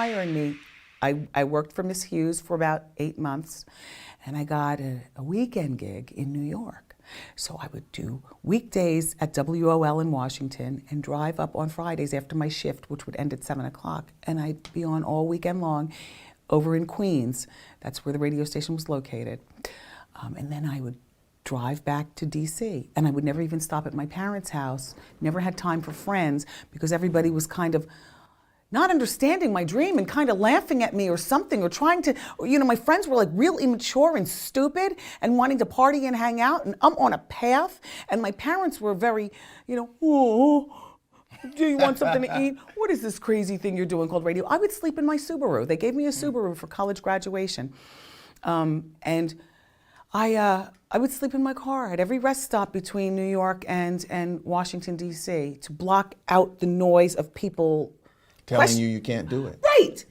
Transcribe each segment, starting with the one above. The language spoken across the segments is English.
hiring me, I worked for Miss Hughes for about 8 months, and I got a weekend gig in New York. So I would do weekdays at WOL in Washington and drive up on Fridays after my shift, which would end at 7 o'clock, and I'd be on all weekend long over in Queens. That's where the radio station was located. And then I would drive back to DC, and I would never even stop at my parents' house, never had time for friends, because everybody was kind of not understanding my dream and kind of laughing at me or something, or trying to, you know, my friends were like real immature and stupid and wanting to party and hang out, and I'm on a path, and my parents were very, you know, oh, do you want something to eat? What is this crazy thing you're doing called radio? I would sleep in my Subaru. They gave me a Subaru for college graduation. And I would sleep in my car at every rest stop between New York and Washington, D.C. to block out the noise of people telling you can't do it. Right.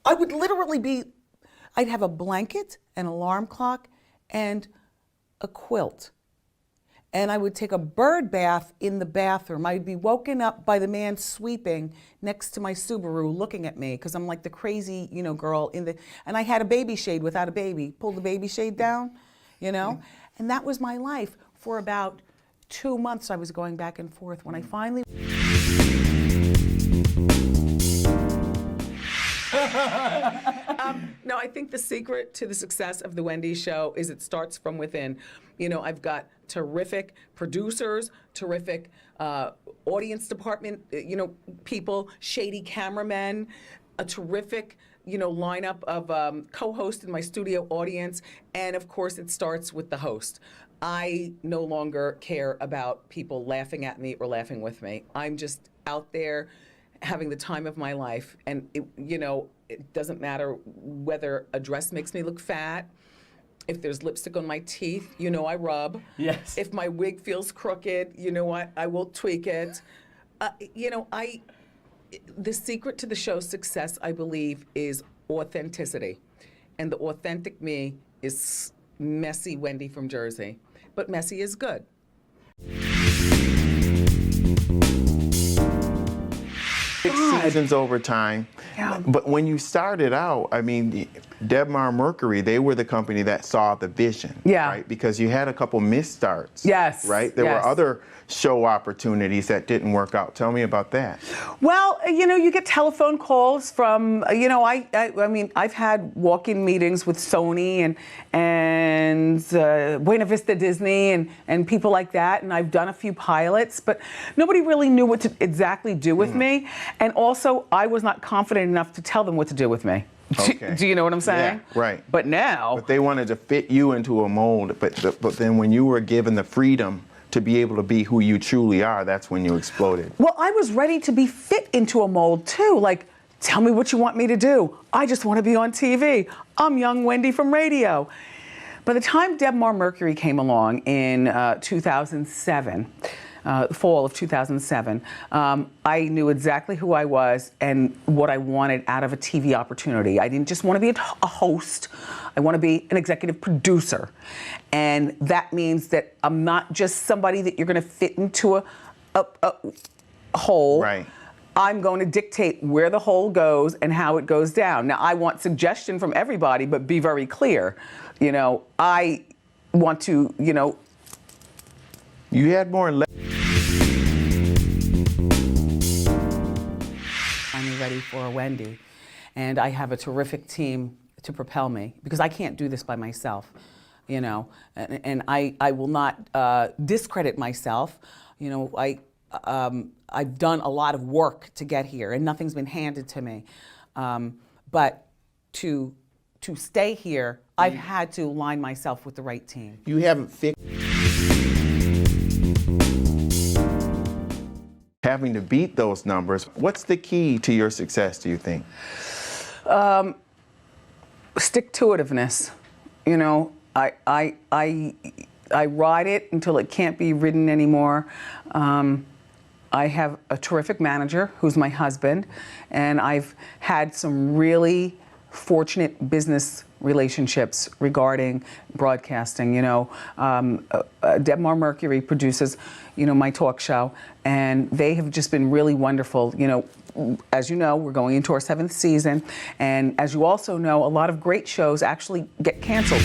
I would literally I'd have a blanket, an alarm clock, and a quilt. And I would take a bird bath in the bathroom. I'd be woken up by the man sweeping next to my Subaru looking at me, because I'm like the crazy, you know, girl and I had a baby shade without a baby. Pull the baby shade down, you know? And that was my life for about 2 months. I was going back and forth. When I finally no, I think the secret to the success of the Wendy Show is it starts from within. You know, I've got terrific producers, terrific audience department, you know, people, shady cameramen, a terrific, you know, lineup of co-hosts in my studio audience, and of course it starts with the host. I no longer care about people laughing at me or laughing with me. I'm just out there having the time of my life, and you know, it doesn't matter whether a dress makes me look fat, if there's lipstick on my teeth, you know I rub. Yes. If my wig feels crooked, you know what, I will tweak it. You know, the secret to the show's success, I believe, is authenticity. And the authentic me is messy Wendy from Jersey. But messy is good. Seasons over time. Yeah. But when you started out, I mean, Debmar Mercury, they were the company that saw the vision. Yeah. Right? Because you had a couple misstarts. Yes. Right? There were other show opportunities that didn't work out. Tell me about that. Well, you know, you get telephone calls from, you know, I mean, I've had walk-in meetings with Sony and Buena Vista Disney and people like that, and I've done a few pilots, but nobody really knew what to exactly do with me, and also I was not confident enough to tell them what to do with me. Okay. Do you know what I'm saying? Yeah, right. But now... But they wanted to fit you into a mold, but then when you were given the freedom to be able to be who you truly are, that's when you exploded. Well, I was ready to be fit into a mold too. Like, tell me what you want me to do. I just want to be on TV. I'm young Wendy from radio. By the time Debmar Mercury came along in 2007, fall of 2007, I knew exactly who I was and what I wanted out of a TV opportunity. I didn't just want to be a host. I want to be an executive producer. And that means that I'm not just somebody that you're going to fit into a hole. Right. I'm going to dictate where the hole goes and how it goes down. Now, I want suggestion from everybody, but be very clear. You know, I want to, you know... You had more... I'm ready for a Wendy. And I have a terrific team to propel me, because I can't do this by myself, you know, and I will not discredit myself. You know, I've done a lot of work to get here, and nothing's been handed to me. But to stay here, I've had to align myself with the right team. You haven't fixed... Having to beat those numbers, what's the key to your success, do you think? Stick-to-itiveness. You know, I ride it until it can't be ridden anymore. I have a terrific manager who's my husband, and I've had some really fortunate business relationships regarding broadcasting. You know, Debmar Mercury produces, you know, my talk show, and they have just been really wonderful. You know, as you know, we're going into our 7th season, and as you also know, a lot of great shows actually get canceled.